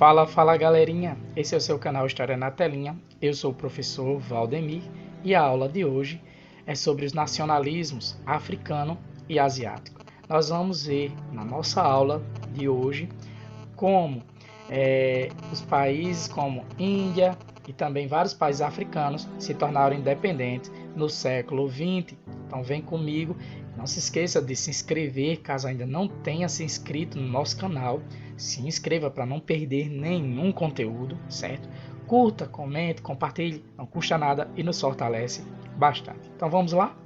Fala galerinha, esse é o seu canal História na Telinha, eu sou o professor Valdemir e a aula de hoje é sobre os nacionalismos africano e asiático. Nós vamos ver na nossa aula de hoje como os países como Índia e também vários países africanos se tornaram independentes no século XX. Então vem comigo, não se esqueça de se inscrever caso ainda não tenha se inscrito no nosso canal. Se inscreva para não perder nenhum conteúdo, certo? Curta, comente, compartilhe, não custa nada e nos fortalece bastante. Então vamos lá?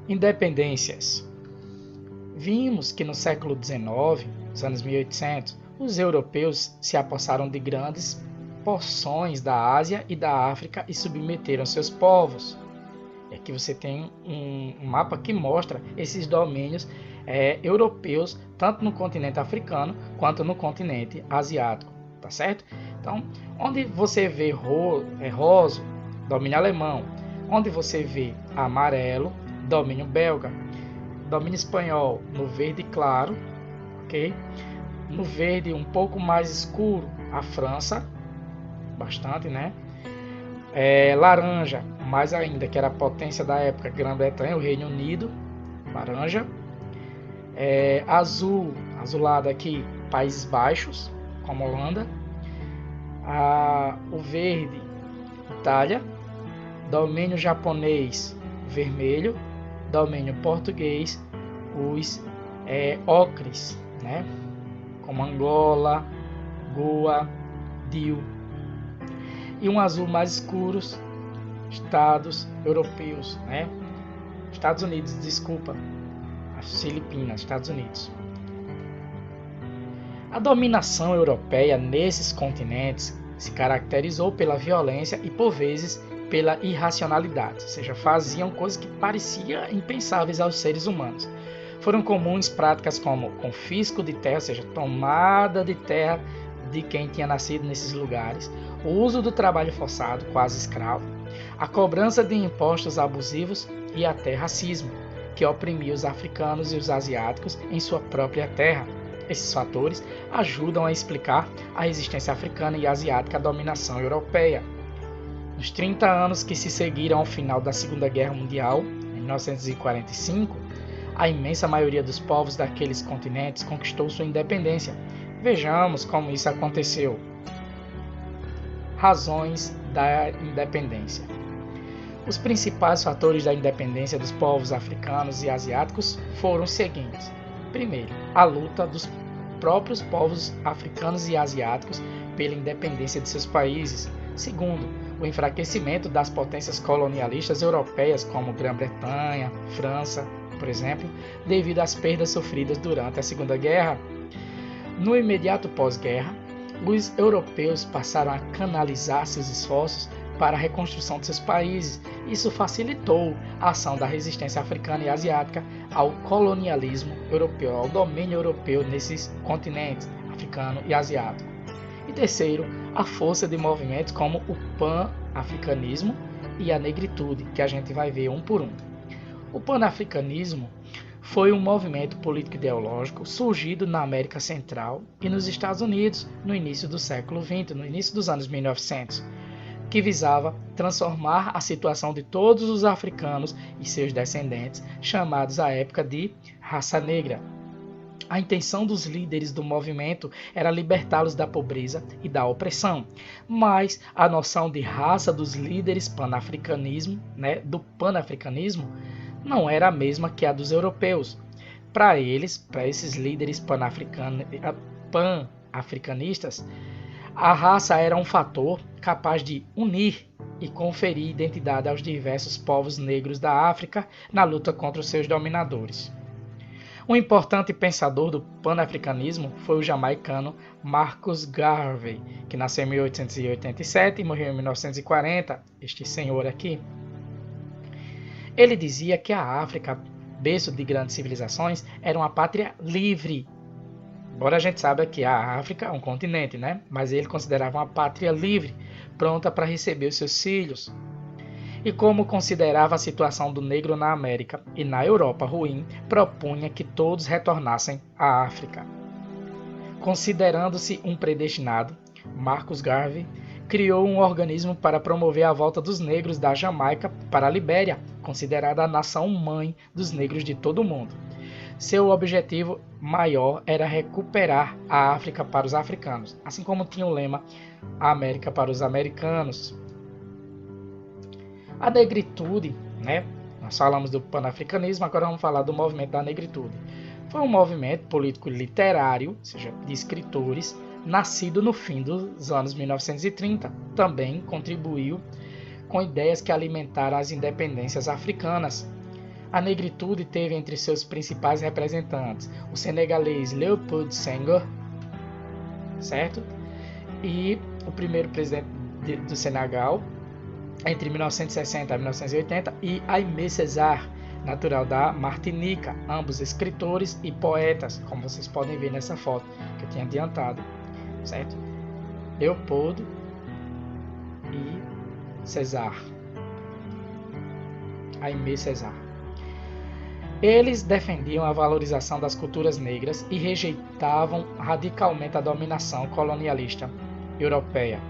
Independências. Vimos que no século XIX, nos anos 1800, os europeus se apossaram de grandes porções da Ásia e da África e submeteram seus povos. E aqui você tem um mapa que mostra esses domínios europeus, tanto no continente africano quanto no continente asiático, tá certo? Então, onde você vê rosa, domínio alemão, onde você vê amarelo, domínio belga, domínio espanhol no verde claro, ok? No verde um pouco mais escuro, a França, bastante, né? Laranja, mais ainda, que era a potência da época, Grã-Bretanha, o Reino Unido, laranja. Azulado aqui, Países Baixos, como Holanda. O verde, Itália. Domínio japonês, vermelho. Domínio português, os ocres, né? Como Angola, Goa, Dio. E um azul mais escuro, Estados europeus, né? Estados Unidos, desculpa. As Filipinas, Estados Unidos. A dominação europeia nesses continentes se caracterizou pela violência e, por vezes, pela irracionalidade, ou seja, faziam coisas que pareciam impensáveis aos seres humanos. Foram comuns práticas como confisco de terra, ou seja, tomada de terra de quem tinha nascido nesses lugares, o uso do trabalho forçado, quase escravo, a cobrança de impostos abusivos e até racismo, que oprimia os africanos e os asiáticos em sua própria terra. Esses fatores ajudam a explicar a resistência africana e asiática à dominação europeia. Nos 30 anos que se seguiram ao final da Segunda Guerra Mundial, em 1945, a imensa maioria dos povos daqueles continentes conquistou sua independência. Vejamos como isso aconteceu. Razões da independência. Os principais fatores da independência dos povos africanos e asiáticos foram os seguintes. Primeiro, a luta dos próprios povos africanos e asiáticos pela independência de seus países. Segundo, o enfraquecimento das potências colonialistas europeias como Grã-Bretanha, França, por exemplo, devido às perdas sofridas durante a Segunda Guerra. No imediato pós-guerra, os europeus passaram a canalizar seus esforços para a reconstrução de seus países. Isso facilitou a ação da resistência africana e asiática ao colonialismo europeu, ao domínio europeu nesses continentes, africano e asiático. E terceiro, a força de movimentos como o pan-africanismo e a negritude, que a gente vai ver um por um. O pan-africanismo foi um movimento político-ideológico surgido na América Central e nos Estados Unidos no início do século XX, no início dos anos 1900, que visava transformar a situação de todos os africanos e seus descendentes, chamados à época de raça negra. A intenção dos líderes do movimento era libertá-los da pobreza e da opressão, mas a noção de raça dos líderes do panafricanismo, não era a mesma que a dos europeus. Para esses líderes pan-africanistas, a raça era um fator capaz de unir e conferir identidade aos diversos povos negros da África na luta contra os seus dominadores. Um importante pensador do panafricanismo foi o jamaicano Marcus Garvey, que nasceu em 1887 e morreu em 1940, este senhor aqui. Ele dizia que a África, berço de grandes civilizações, era uma pátria livre. Embora a gente saiba que a África é um continente, né? Mas ele considerava uma pátria livre, pronta para receber os seus filhos. E como considerava a situação do negro na América e na Europa ruim, propunha que todos retornassem à África. Considerando-se um predestinado, Marcus Garvey criou um organismo para promover a volta dos negros da Jamaica para a Libéria, considerada a nação-mãe dos negros de todo o mundo. Seu objetivo maior era recuperar a África para os africanos, assim como tinha o lema A América para os americanos. A negritude, né? Nós falamos do panafricanismo, agora vamos falar do movimento da negritude. Foi um movimento político literário, ou seja, de escritores, nascido no fim dos anos 1930. Também contribuiu com ideias que alimentaram as independências africanas. A negritude teve entre seus principais representantes o senegalês Léopold Senghor, certo? E o primeiro presidente do Senegal, entre 1960 e 1980, e Aimé Césaire, natural da Martinica, ambos escritores e poetas, como vocês podem ver nessa foto que eu tinha adiantado, certo? Leopoldo e Césaire. Aimé Césaire. Eles defendiam a valorização das culturas negras e rejeitavam radicalmente a dominação colonialista europeia.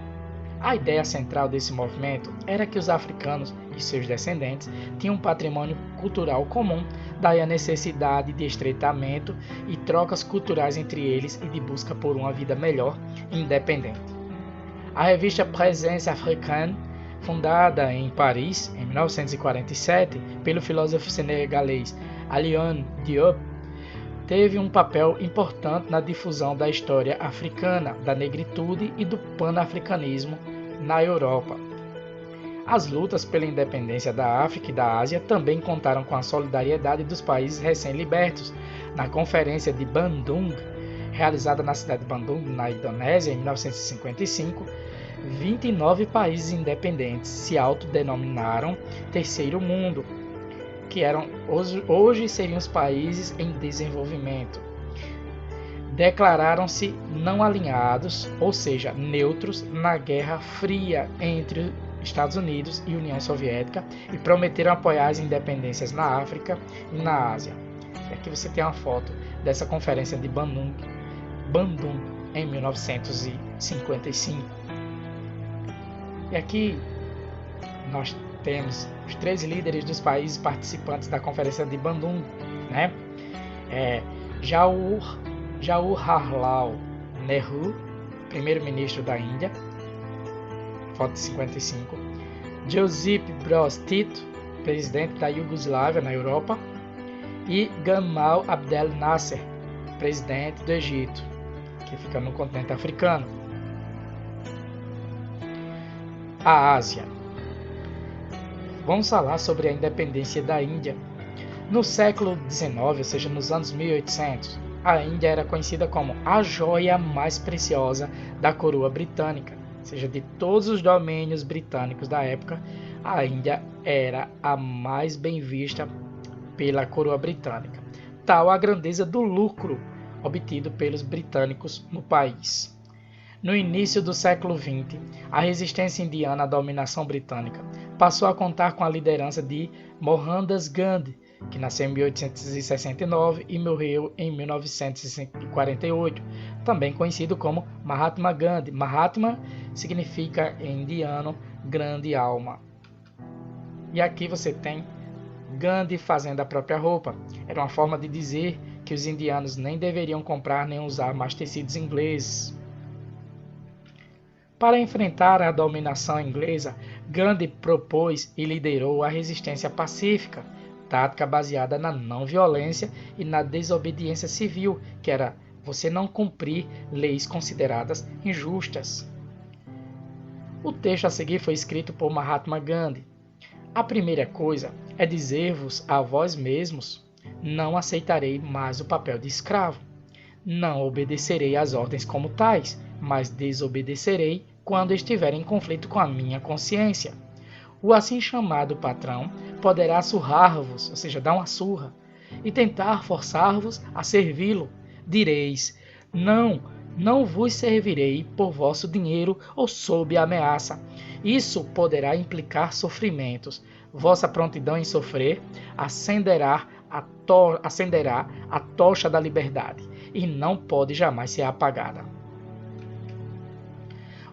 A ideia central desse movimento era que os africanos e seus descendentes tinham um patrimônio cultural comum, daí a necessidade de estreitamento e trocas culturais entre eles e de busca por uma vida melhor e independente. A revista Présence Africaine, fundada em Paris em 1947 pelo filósofo senegalês Alioune Diop, teve um papel importante na difusão da história africana, da negritude e do panafricanismo na Europa. As lutas pela independência da África e da Ásia também contaram com a solidariedade dos países recém-libertos. Na Conferência de Bandung, realizada na cidade de Bandung, na Indonésia, em 1955, 29 países independentes se autodenominaram Terceiro Mundo, que hoje seriam os países em desenvolvimento. Declararam-se não alinhados, ou seja, neutros, na Guerra Fria entre Estados Unidos e União Soviética e prometeram apoiar as independências na África e na Ásia. E aqui você tem uma foto dessa conferência de Bandung em 1955. E aqui nós temos os 3 líderes dos países participantes da Conferência de Bandung, né? Jawaharlal Nehru, primeiro-ministro da Índia, foto de 55. Josip Broz Tito, presidente da Iugoslávia na Europa, e Gamal Abdel Nasser, presidente do Egito, que fica no continente africano. A Ásia. Vamos falar sobre a independência da Índia. No século XIX, ou seja, nos anos 1800, a Índia era conhecida como a joia mais preciosa da coroa britânica. Ou seja, de todos os domínios britânicos da época, a Índia era a mais bem vista pela coroa britânica. Tal a grandeza do lucro obtido pelos britânicos no país. No início do século XX, a resistência indiana à dominação britânica passou a contar com a liderança de Mohandas Gandhi, que nasceu em 1869 e morreu em 1948, também conhecido como Mahatma Gandhi. Mahatma significa em indiano grande alma. E aqui você tem Gandhi fazendo a própria roupa. Era uma forma de dizer que os indianos nem deveriam comprar nem usar mais tecidos ingleses. Para enfrentar a dominação inglesa, Gandhi propôs e liderou a resistência pacífica, tática baseada na não violência e na desobediência civil, que era você não cumprir leis consideradas injustas. O texto a seguir foi escrito por Mahatma Gandhi. A primeira coisa é dizer-vos a vós mesmos: não aceitarei mais o papel de escravo. Não obedecerei às ordens como tais, mas desobedecerei quando estiver em conflito com a minha consciência. O assim chamado patrão poderá surrar-vos, ou seja, dar uma surra, e tentar forçar-vos a servi-lo. Direis: não vos servirei por vosso dinheiro ou sob ameaça. Isso poderá implicar sofrimentos. Vossa prontidão em sofrer acenderá a tocha da liberdade, e não pode jamais ser apagada.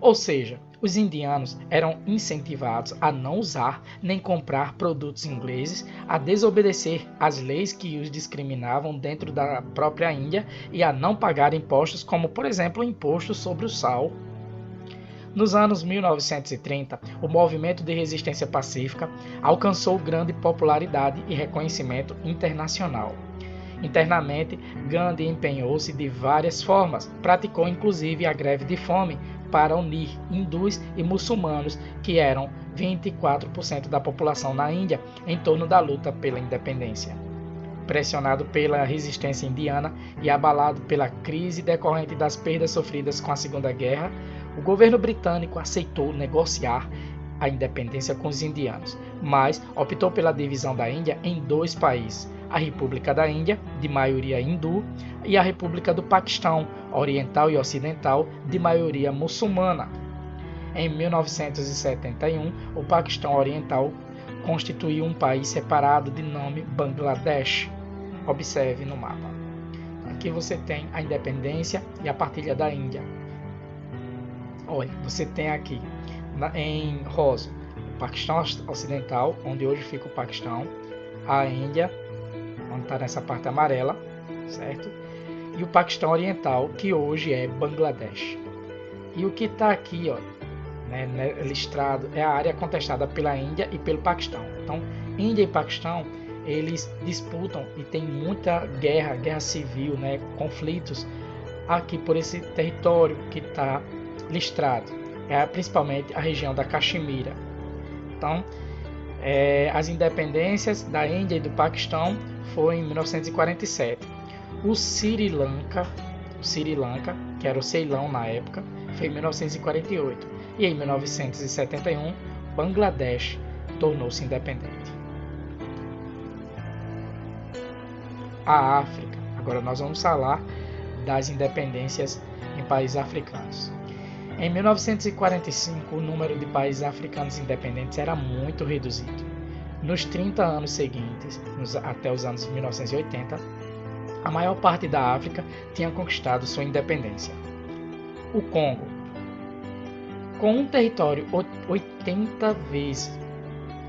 Ou seja, os indianos eram incentivados a não usar nem comprar produtos ingleses, a desobedecer às leis que os discriminavam dentro da própria Índia e a não pagar impostos, como por exemplo o imposto sobre o sal. Nos anos 1930, o movimento de resistência pacífica alcançou grande popularidade e reconhecimento internacional. Internamente, Gandhi empenhou-se de várias formas, praticou inclusive a greve de fome para unir hindus e muçulmanos, que eram 24% da população na Índia, em torno da luta pela independência. Pressionado pela resistência indiana e abalado pela crise decorrente das perdas sofridas com a Segunda Guerra, o governo britânico aceitou negociar a independência com os indianos, mas optou pela divisão da Índia em dois países, a República da Índia, de maioria hindu, e a República do Paquistão, oriental e ocidental, de maioria muçulmana. Em 1971, o Paquistão Oriental constituiu um país separado de nome Bangladesh. Observe no mapa. Aqui você tem a independência e a partilha da Índia. Olha, você tem aqui em rosa o Paquistão Ocidental, onde hoje fica o Paquistão, a Índia, onde está nessa parte amarela, certo? E o Paquistão Oriental, que hoje é Bangladesh. E o que está aqui, ó, listrado, é a área contestada pela Índia e pelo Paquistão. Então, Índia e Paquistão, eles disputam e tem muita guerra civil, conflitos aqui por esse território que está listrado. É principalmente a região da Caxemira. Então, as independências da Índia e do Paquistão foi em 1947. O Sri Lanka, que era o Ceilão na época, foi em 1948. E em 1971, Bangladesh tornou-se independente. A África. Agora nós vamos falar das independências em países africanos. Em 1945, o número de países africanos independentes era muito reduzido. Nos 30 anos seguintes, até os anos 1980, a maior parte da África tinha conquistado sua independência. O Congo, com um território 80 vezes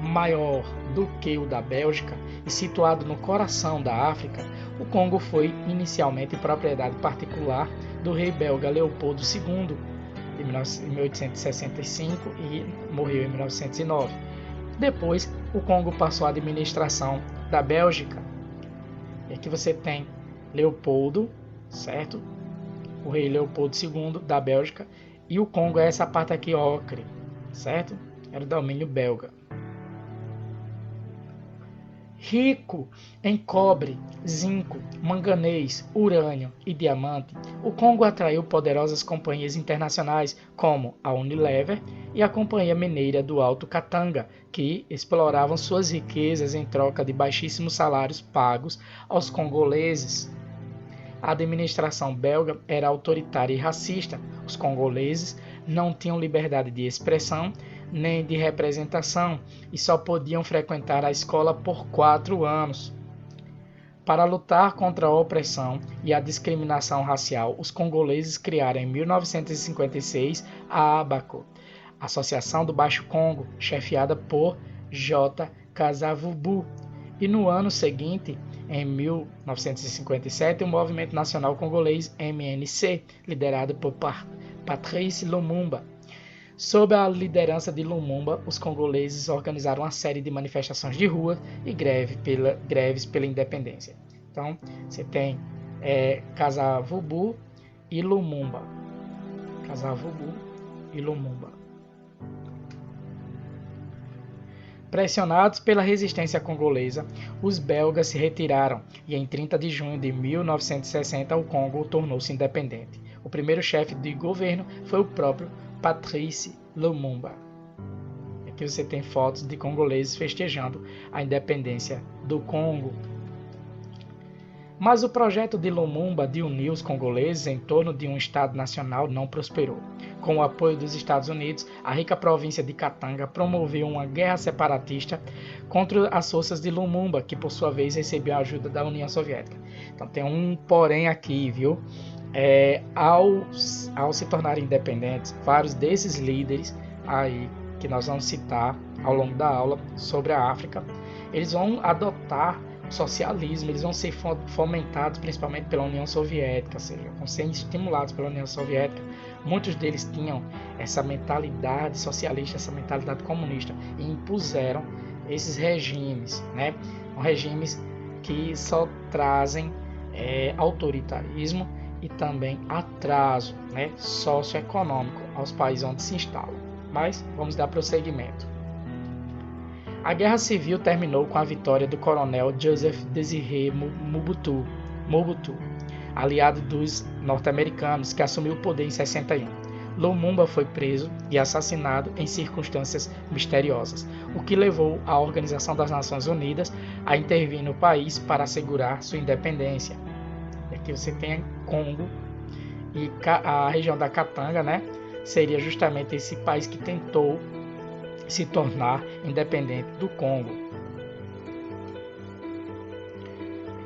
maior do que o da Bélgica e situado no coração da África, o Congo foi inicialmente propriedade particular do rei belga Leopoldo II, em 1865 e morreu em 1909. Depois, o Congo passou à administração da Bélgica. E aqui você tem Leopoldo, certo? O rei Leopoldo II da Bélgica. E o Congo é essa parte aqui, ocre, certo? Era o domínio belga. Rico em cobre, zinco, manganês, urânio e diamante, o Congo atraiu poderosas companhias internacionais como a Unilever e a Companhia Mineira do Alto Katanga, que exploravam suas riquezas em troca de baixíssimos salários pagos aos congoleses. A administração belga era autoritária e racista. Os congoleses não tinham liberdade de expressão nem de representação e só podiam frequentar a escola por 4 anos. Para lutar contra a opressão e a discriminação racial, os congoleses criaram em 1956 a ABACO, Associação do Baixo Congo, chefiada por J. Kasavubu, e no ano seguinte, em 1957, o Movimento Nacional Congolês MNC, liderado por Patrice Lumumba. Sob a liderança de Lumumba, os congoleses organizaram uma série de manifestações de rua e greves pela independência. Então, você tem Kasavubu e Lumumba. Kasavubu e Lumumba. Pressionados pela resistência congolesa, os belgas se retiraram e em 30 de junho de 1960 o Congo tornou-se independente. O primeiro chefe de governo foi o próprio Patrice Lumumba. Aqui você tem fotos de congoleses festejando a independência do Congo. Mas o projeto de Lumumba de unir os congoleses em torno de um Estado nacional não prosperou. Com o apoio dos Estados Unidos, a rica província de Katanga promoveu uma guerra separatista contra as forças de Lumumba, que por sua vez recebeu a ajuda da União Soviética. Então tem um porém aqui, viu? Ao se tornarem independentes, vários desses líderes aí que nós vamos citar ao longo da aula sobre a África, eles vão adotar o socialismo, eles vão ser fomentados principalmente pela União Soviética, ou seja, vão ser estimulados pela União Soviética. Muitos deles tinham essa mentalidade socialista, essa mentalidade comunista, e impuseram esses regimes, né? Regimes que só trazem autoritarismo e também atraso, né, socioeconômico aos países onde se instalam. Mas vamos dar prosseguimento. A Guerra Civil terminou com a vitória do coronel Joseph Désiré Mobutu, aliado dos norte-americanos, que assumiu o poder em 61. Lumumba foi preso e assassinado em circunstâncias misteriosas, o que levou a Organização das Nações Unidas a intervir no país para assegurar sua independência. Aqui você tem Congo e a região da Katanga, né? Seria justamente esse país que tentou se tornar independente do Congo.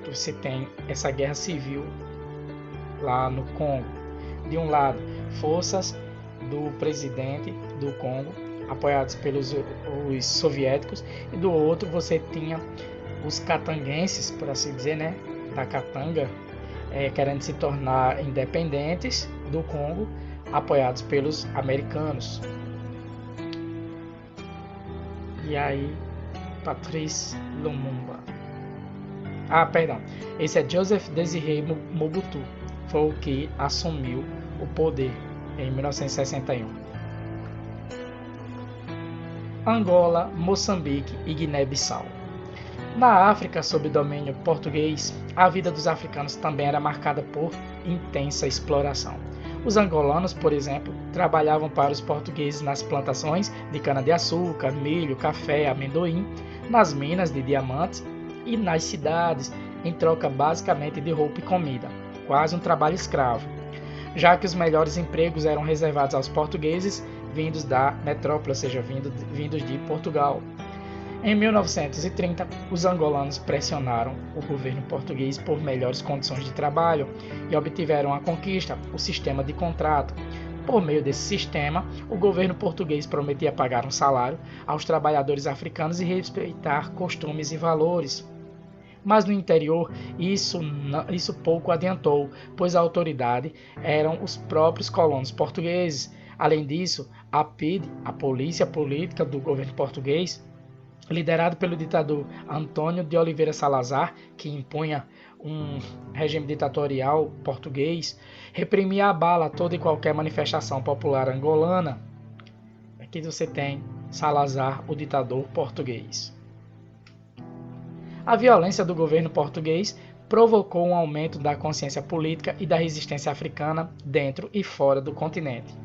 Você tem essa guerra civil lá no Congo. De um lado, forças do presidente do Congo, apoiados pelos os soviéticos, e do outro você tinha os catanguenses, por assim dizer, né, da Katanga, querendo se tornar independentes do Congo, apoiados pelos americanos. E aí, Patrice Lumumba. Esse é Joseph Désiré Mobutu. Foi o que assumiu o poder em 1961. Angola, Moçambique e Guiné-Bissau. Na África, sob domínio português, a vida dos africanos também era marcada por intensa exploração. Os angolanos, por exemplo, trabalhavam para os portugueses nas plantações de cana-de-açúcar, milho, café, amendoim, nas minas de diamantes e nas cidades, em troca basicamente de roupa e comida, quase um trabalho escravo, já que os melhores empregos eram reservados aos portugueses vindos da metrópole, ou seja, vindos de Portugal. Em 1930, os angolanos pressionaram o governo português por melhores condições de trabalho e obtiveram a conquista, o sistema de contrato. Por meio desse sistema, o governo português prometia pagar um salário aos trabalhadores africanos e respeitar costumes e valores. Mas no interior, isso pouco adiantou, pois a autoridade eram os próprios colonos portugueses. Além disso, a PIDE, a Polícia Política do governo português, liderado pelo ditador Antônio de Oliveira Salazar, que impunha um regime ditatorial português, reprimia a bala toda e qualquer manifestação popular angolana. Aqui você tem Salazar, o ditador português. A violência do governo português provocou um aumento da consciência política e da resistência africana dentro e fora do continente.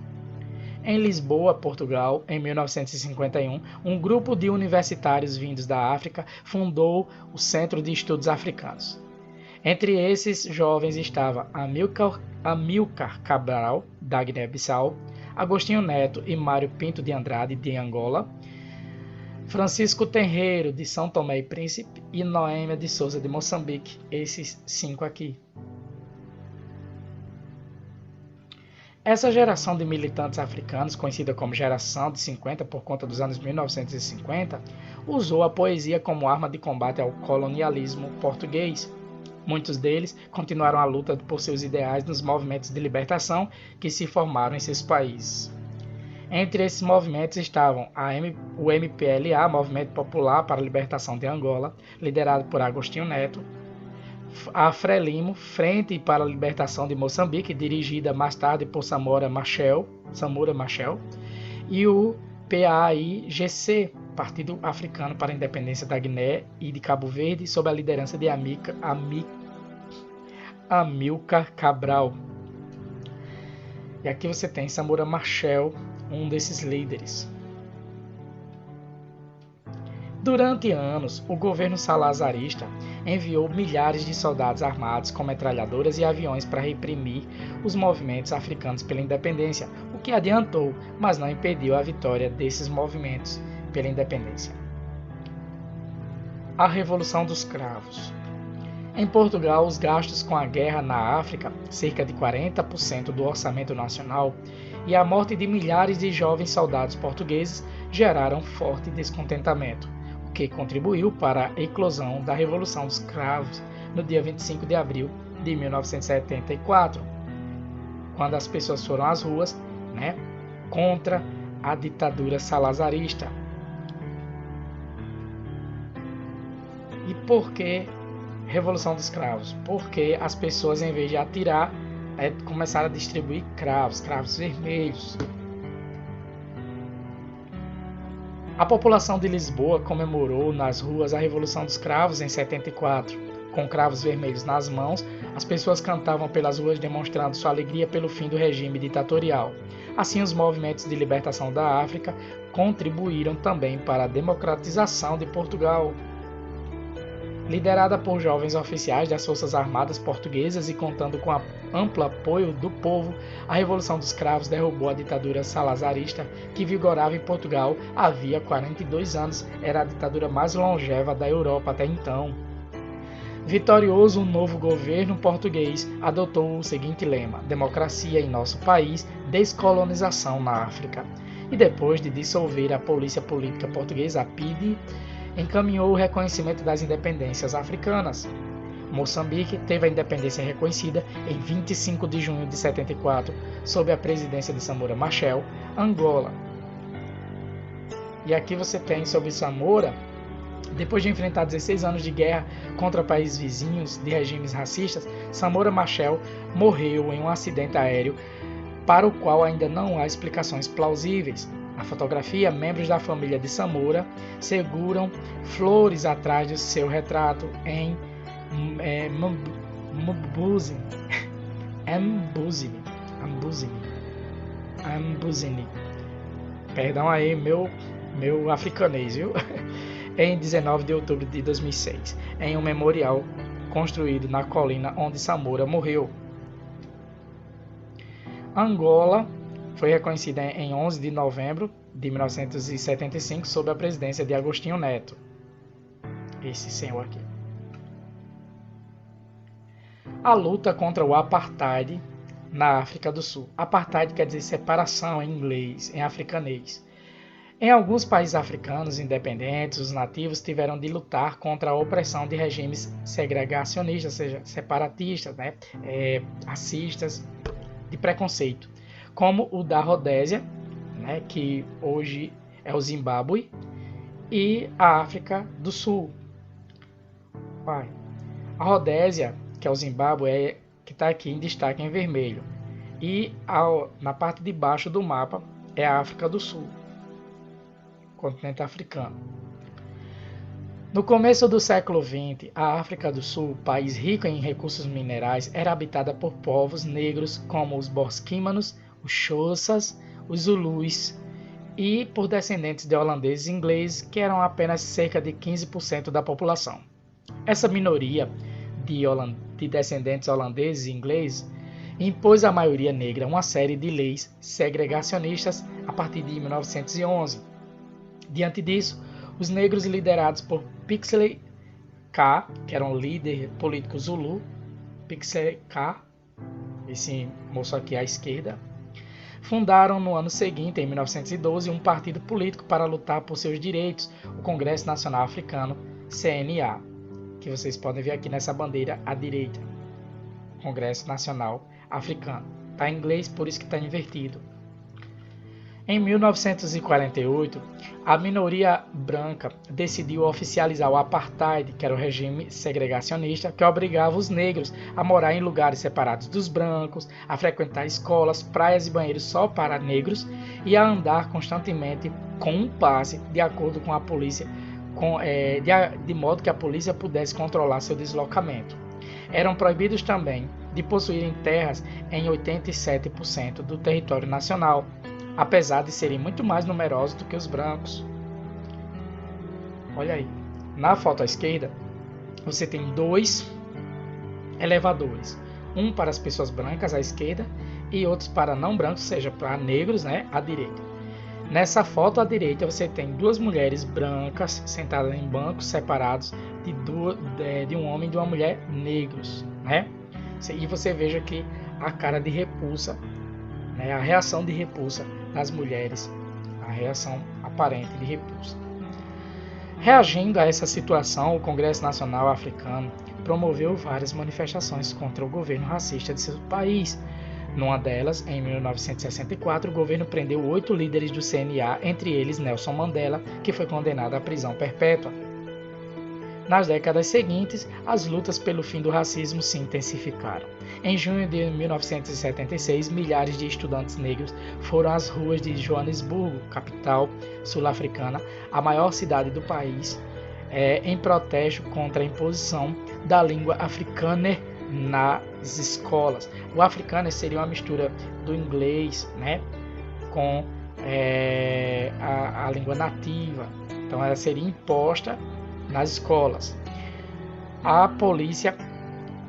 Em Lisboa, Portugal, em 1951, um grupo de universitários vindos da África fundou o Centro de Estudos Africanos. Entre esses jovens estava Amílcar Cabral, da Guiné-Bissau, Agostinho Neto e Mário Pinto de Andrade, de Angola, Francisco Tenreiro, de São Tomé e Príncipe, e Noêmia de Souza, de Moçambique. Esses 5 aqui. Essa geração de militantes africanos, conhecida como Geração de 50 por conta dos anos 1950, usou a poesia como arma de combate ao colonialismo português. Muitos deles continuaram a luta por seus ideais nos movimentos de libertação que se formaram em seus países. Entre esses movimentos estavam o MPLA, Movimento Popular para a Libertação de Angola, liderado por Agostinho Neto, a Frelimo, Frente para a Libertação de Moçambique, dirigida mais tarde por Samora Machel, e o PAIGC, Partido Africano para a Independência da Guiné e de Cabo Verde, sob a liderança de Amílcar Cabral. E aqui você tem Samora Machel, um desses líderes. Durante anos, o governo salazarista enviou milhares de soldados armados com metralhadoras e aviões para reprimir os movimentos africanos pela independência, o que adiantou, mas não impediu a vitória desses movimentos pela independência. A Revolução dos Cravos. Em Portugal, os gastos com a guerra na África, cerca de 40% do orçamento nacional, e a morte de milhares de jovens soldados portugueses geraram forte descontentamento, o que contribuiu para a eclosão da Revolução dos Cravos no dia 25 de abril de 1974, quando as pessoas foram às ruas, contra a ditadura salazarista. E por que Revolução dos Cravos? Porque as pessoas, em vez de atirar, começaram a distribuir cravos vermelhos. A população de Lisboa comemorou nas ruas a Revolução dos Cravos em 74. Com cravos vermelhos nas mãos, as pessoas cantavam pelas ruas demonstrando sua alegria pelo fim do regime ditatorial. Assim, os movimentos de libertação da África contribuíram também para a democratização de Portugal. Liderada por jovens oficiais das Forças Armadas Portuguesas e contando com o amplo apoio do povo, a Revolução dos Cravos derrubou a ditadura salazarista que vigorava em Portugal havia 42 anos. Era a ditadura mais longeva da Europa até então. Vitorioso, o novo governo português adotou o seguinte lema: democracia em nosso país, descolonização na África. E depois de dissolver a Polícia Política Portuguesa, a PIDE, encaminhou o reconhecimento das independências africanas. Moçambique teve a independência reconhecida em 25 de junho de 74, sob a presidência de Samora Machel. Angola. E aqui você tem sobre Samora, depois de enfrentar 16 anos de guerra contra países vizinhos de regimes racistas, Samora Machel morreu em um acidente aéreo para o qual ainda não há explicações plausíveis. Na fotografia, membros da família de Samora seguram flores atrás de seu retrato em Mbuzini. Perdão aí, meu africanês, viu? Em 19 de outubro de 2006, em um memorial construído na colina onde Samora morreu. Angola foi reconhecida em 11 de novembro de 1975 sob a presidência de Agostinho Neto. Esse senhor aqui. A luta contra o apartheid na África do Sul. Apartheid quer dizer separação em inglês, em africanês. Em alguns países africanos independentes, os nativos tiveram de lutar contra a opressão de regimes segregacionistas, ou seja, separatistas, racistas, de preconceito, como o da Rodésia, que hoje é o Zimbábue, e a África do Sul. A Rodésia, que é o Zimbábue, que está aqui em destaque em vermelho, e na parte de baixo do mapa é a África do Sul, continente africano. No começo do século XX, a África do Sul, país rico em recursos minerais, era habitada por povos negros como os bosquímanos, os Xhosas, os Zulus e por descendentes de holandeses e ingleses, que eram apenas cerca de 15% da população. Essa minoria de descendentes holandeses e ingleses impôs à maioria negra uma série de leis segregacionistas a partir de 1911. Diante disso, os negros liderados por Pixley K, que era um líder político Zulu, Pixley K, esse moço aqui à esquerda, fundaram no ano seguinte, em 1912, um partido político para lutar por seus direitos, o Congresso Nacional Africano, CNA, que vocês podem ver aqui nessa bandeira à direita, Congresso Nacional Africano. Está em inglês, por isso que está invertido. Em 1948, a minoria branca decidiu oficializar o apartheid, que era o regime segregacionista que obrigava os negros a morar em lugares separados dos brancos, a frequentar escolas, praias e banheiros só para negros e a andar constantemente com um passe de acordo com a polícia, de modo que a polícia pudesse controlar seu deslocamento. Eram proibidos também de possuírem terras em 87% do território nacional, apesar de serem muito mais numerosos do que os brancos. Olha aí, na foto à esquerda, você tem 2 elevadores. Um para as pessoas brancas à esquerda e outros para não brancos, ou seja, para negros, né, à direita. Nessa foto à direita você tem 2 mulheres brancas sentadas em bancos separados de um homem e de uma mulher negros, né? E você veja que a cara de repulsa, né, a reação de repulsa das mulheres, a reação aparente de repulsa. Reagindo a essa situação, o Congresso Nacional Africano promoveu várias manifestações contra o governo racista de seu país. Numa delas, em 1964, o governo prendeu 8 líderes do CNA, entre eles Nelson Mandela, que foi condenado à prisão perpétua. Nas décadas seguintes, as lutas pelo fim do racismo se intensificaram. Em junho de 1976, milhares de estudantes negros foram às ruas de Joanesburgo, capital sul-africana, a maior cidade do país, em protesto contra a imposição da língua africana nas escolas. O africano seria uma mistura do inglês, né, com a língua nativa. Então ela seria imposta nas escolas. A polícia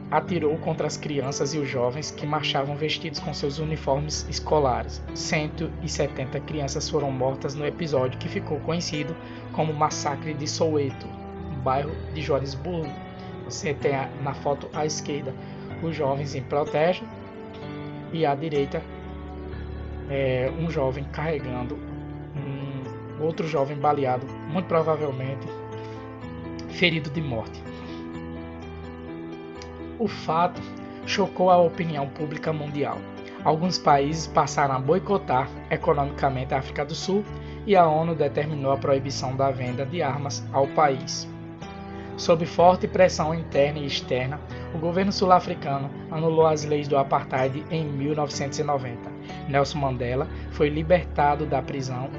atirou contra as crianças e os jovens que marchavam vestidos com seus uniformes escolares. 170 crianças foram mortas no episódio que ficou conhecido como Massacre de Soweto, no bairro de Joanesburgo. Você tem na foto à esquerda os jovens em protesto e à direita um jovem carregando outro jovem baleado, muito provavelmente ferido de morte. O fato chocou a opinião pública mundial. Alguns países passaram a boicotar economicamente a África do Sul e a ONU determinou a proibição da venda de armas ao país. Sob forte pressão interna e externa, o governo sul-africano anulou as leis do apartheid em 1990. Nelson Mandela foi libertado da prisão,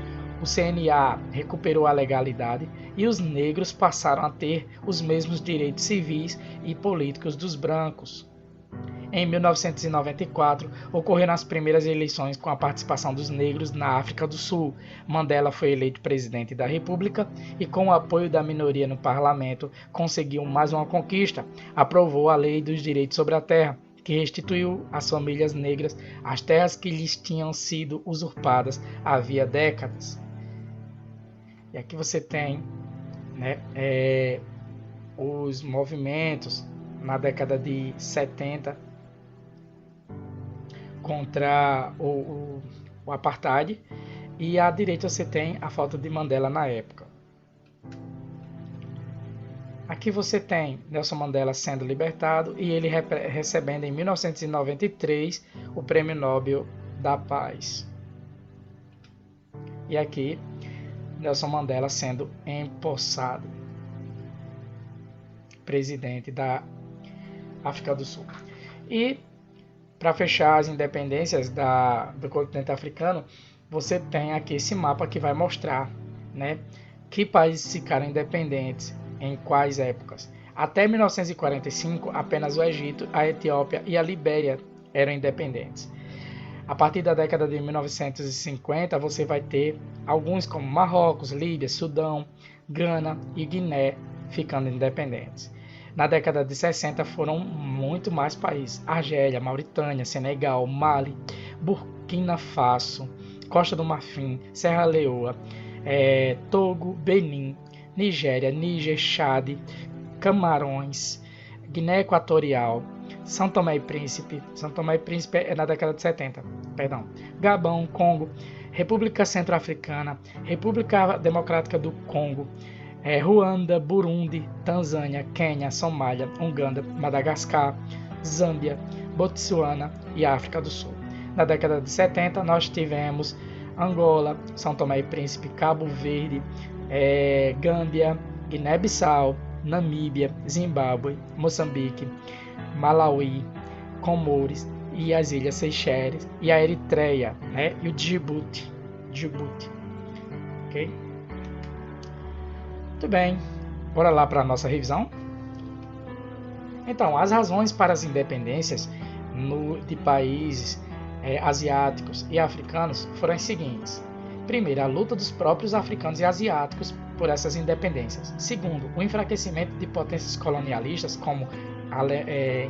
o CNA recuperou a legalidade e os negros passaram a ter os mesmos direitos civis e políticos dos brancos. Em 1994, ocorreram as primeiras eleições com a participação dos negros na África do Sul. Mandela foi eleito presidente da República e, com o apoio da minoria no parlamento, conseguiu mais uma conquista. Aprovou a Lei dos Direitos sobre a Terra, que restituiu às famílias negras as terras que lhes tinham sido usurpadas havia décadas. E aqui você tem, né, os movimentos na década de 70 contra o apartheid, e à direita você tem a foto de Mandela na época. Aqui você tem Nelson Mandela sendo libertado e ele recebendo em 1993 o Prêmio Nobel da Paz. E aqui Nelson Mandela sendo empossado presidente da África do Sul. E para fechar as independências do continente africano, você tem aqui esse mapa que vai mostrar, né, que países ficaram independentes em quais épocas. Até 1945, apenas o Egito, a Etiópia e a Libéria eram independentes. A partir da década de 1950, você vai ter alguns como Marrocos, Líbia, Sudão, Gana e Guiné ficando independentes. Na década de 60 foram muito mais países: Argélia, Mauritânia, Senegal, Mali, Burkina Faso, Costa do Marfim, Serra Leoa, Togo, Benin, Nigéria, Níger, Chad, Camarões, Guiné Equatorial, São Tomé e Príncipe. São Tomé e Príncipe é na década de 70, perdão. Gabão, Congo, República Centro-Africana, República Democrática do Congo, Ruanda, Burundi, Tanzânia, Quênia, Somália, Uganda, Madagascar, Zâmbia, Botsuana e África do Sul. Na década de 70 nós tivemos Angola, São Tomé e Príncipe, Cabo Verde, Gâmbia, Guiné-Bissau, Namíbia, Zimbábue, Moçambique, Malawi, Comores e as Ilhas Seychelles e a Eritreia, né? E o Djibouti. Ok? Muito bem, bora lá para a nossa revisão. Então, as razões para as independências de países asiáticos e africanos foram as seguintes. Primeiro, a luta dos próprios africanos e asiáticos por essas independências. Segundo, o enfraquecimento de potências colonialistas como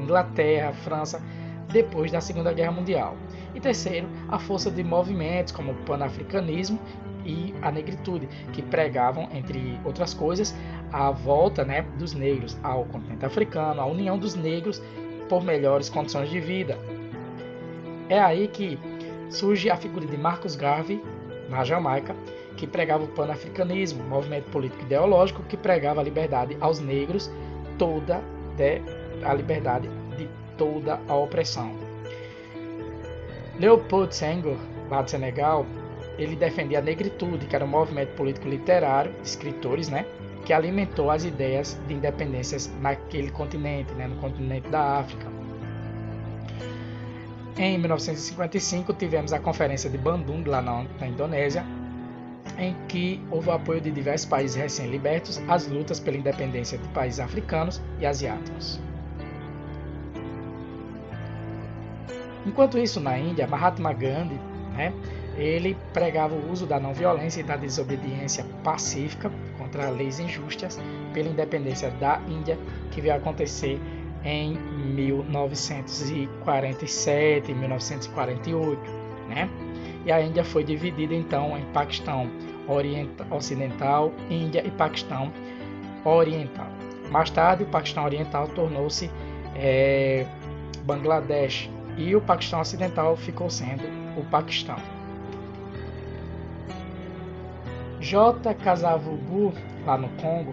Inglaterra, França, depois da Segunda Guerra Mundial. E terceiro, a força de movimentos como o panafricanismo e a negritude, que pregavam, entre outras coisas, a volta, dos negros ao continente africano, a união dos negros por melhores condições de vida. É aí que surge a figura de Marcus Garvey, na Jamaica, que pregava o panafricanismo, movimento político ideológico que pregava a liberdade aos negros, a liberdade de toda a opressão. Leopold Senghor, lá do Senegal, ele defendia a negritude, que era um movimento político literário, de escritores, que alimentou as ideias de independências naquele continente, no continente da África. Em 1955 tivemos a Conferência de Bandung, lá na Indonésia, em que houve o apoio de diversos países recém-libertos às lutas pela independência de países africanos e asiáticos. Enquanto isso, na Índia, Mahatma Gandhi, ele pregava o uso da não-violência e da desobediência pacífica contra leis injustas pela independência da Índia, que veio a acontecer em 1947 e 1948. E a Índia foi dividida então em Paquistão Ocidental, Índia e Paquistão Oriental. Mais tarde, o Paquistão Oriental tornou-se Bangladesh e o Paquistão Ocidental ficou sendo o Paquistão. J. Kasavubu, lá no Congo,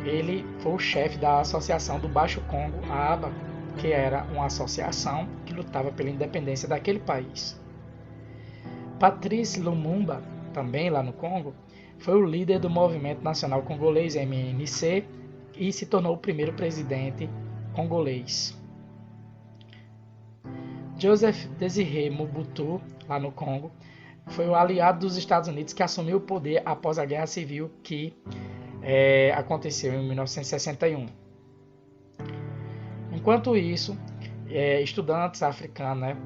ele foi o chefe da Associação do Baixo Congo, a ABA, que era uma associação que lutava pela independência daquele país. Patrice Lumumba, também lá no Congo, foi o líder do Movimento Nacional Congolês, MNC, e se tornou o primeiro presidente congolês. Joseph Désiré Mobutu, lá no Congo, foi o aliado dos Estados Unidos que assumiu o poder após a Guerra Civil que aconteceu em 1961. Enquanto isso, estudantes africanos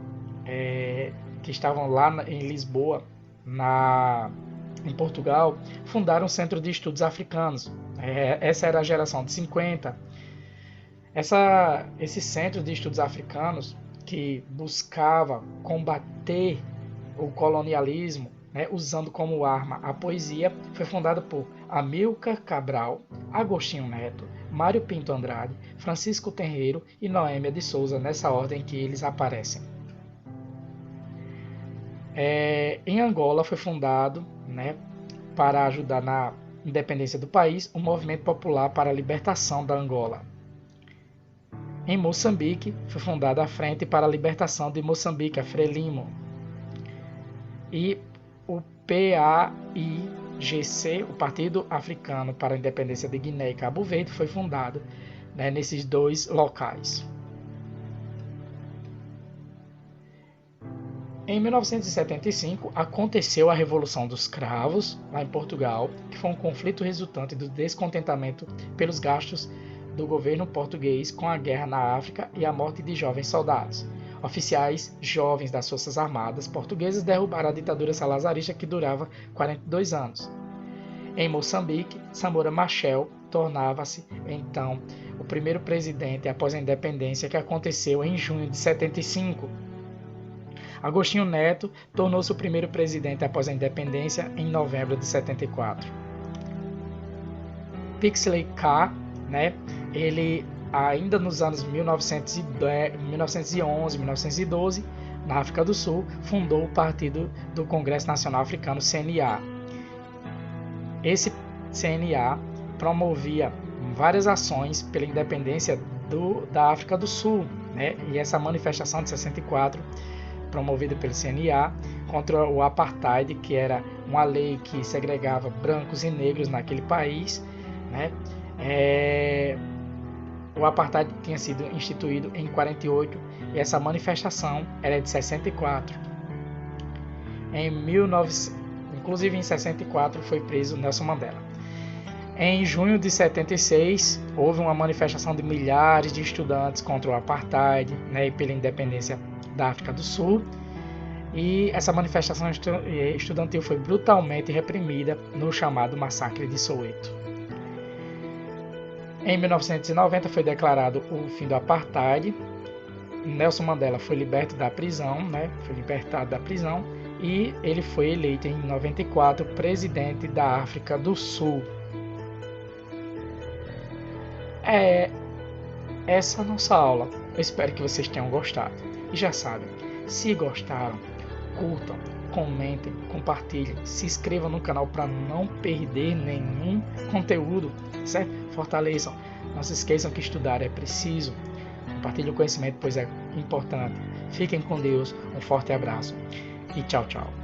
que estavam lá em Lisboa, em Portugal, fundaram um centro de estudos africanos. Essa era a geração de 50. Esse centro de estudos africanos, que buscava combater o colonialismo, usando como arma a poesia, foi fundado por Amílcar Cabral, Agostinho Neto, Mário Pinto Andrade, Francisco Tenreiro e Noêmia de Souza, nessa ordem que eles aparecem. Em Angola foi fundado, para ajudar na independência do país, o Movimento Popular para a Libertação da Angola. Em Moçambique foi fundada a Frente para a Libertação de Moçambique, a Frelimo. E o PAIGC, o Partido Africano para a Independência de Guiné e Cabo Verde, foi fundado nesses dois locais. Em 1975, aconteceu a Revolução dos Cravos, lá em Portugal, que foi um conflito resultante do descontentamento pelos gastos do governo português com a guerra na África e a morte de jovens soldados. Oficiais jovens das Forças Armadas portuguesas derrubaram a ditadura salazarista que durava 42 anos. Em Moçambique, Samora Machel tornava-se, então, o primeiro presidente após a independência, que aconteceu em junho de 75. Agostinho Neto tornou-se o primeiro presidente após a independência em novembro de 74. Pixley K., ele ainda nos anos 1911, 1912, na África do Sul, fundou o Partido do Congresso Nacional Africano, CNA. Esse CNA promovia várias ações pela independência da África do Sul, e essa manifestação de 64, promovida pelo CNA, contra o Apartheid, que era uma lei que segregava brancos e negros naquele país, O Apartheid tinha sido instituído em 48 e essa manifestação era de 64. Inclusive em 64 foi preso Nelson Mandela. Em junho de 76 houve uma manifestação de milhares de estudantes contra o Apartheid, e pela independência da África do Sul. E essa manifestação estudantil foi brutalmente reprimida no chamado Massacre de Soweto. Em 1990 foi declarado o fim do apartheid. Nelson Mandela foi libertado da prisão, e ele foi eleito em 94 presidente da África do Sul. Essa é a nossa aula. Eu espero que vocês tenham gostado. E já sabem, se gostaram, curtam, comentem, compartilhem, se inscrevam no canal para não perder nenhum conteúdo, certo? Fortaleçam. Não se esqueçam que estudar é preciso. Compartilhem o conhecimento, pois é importante. Fiquem com Deus. Um forte abraço e tchau, tchau.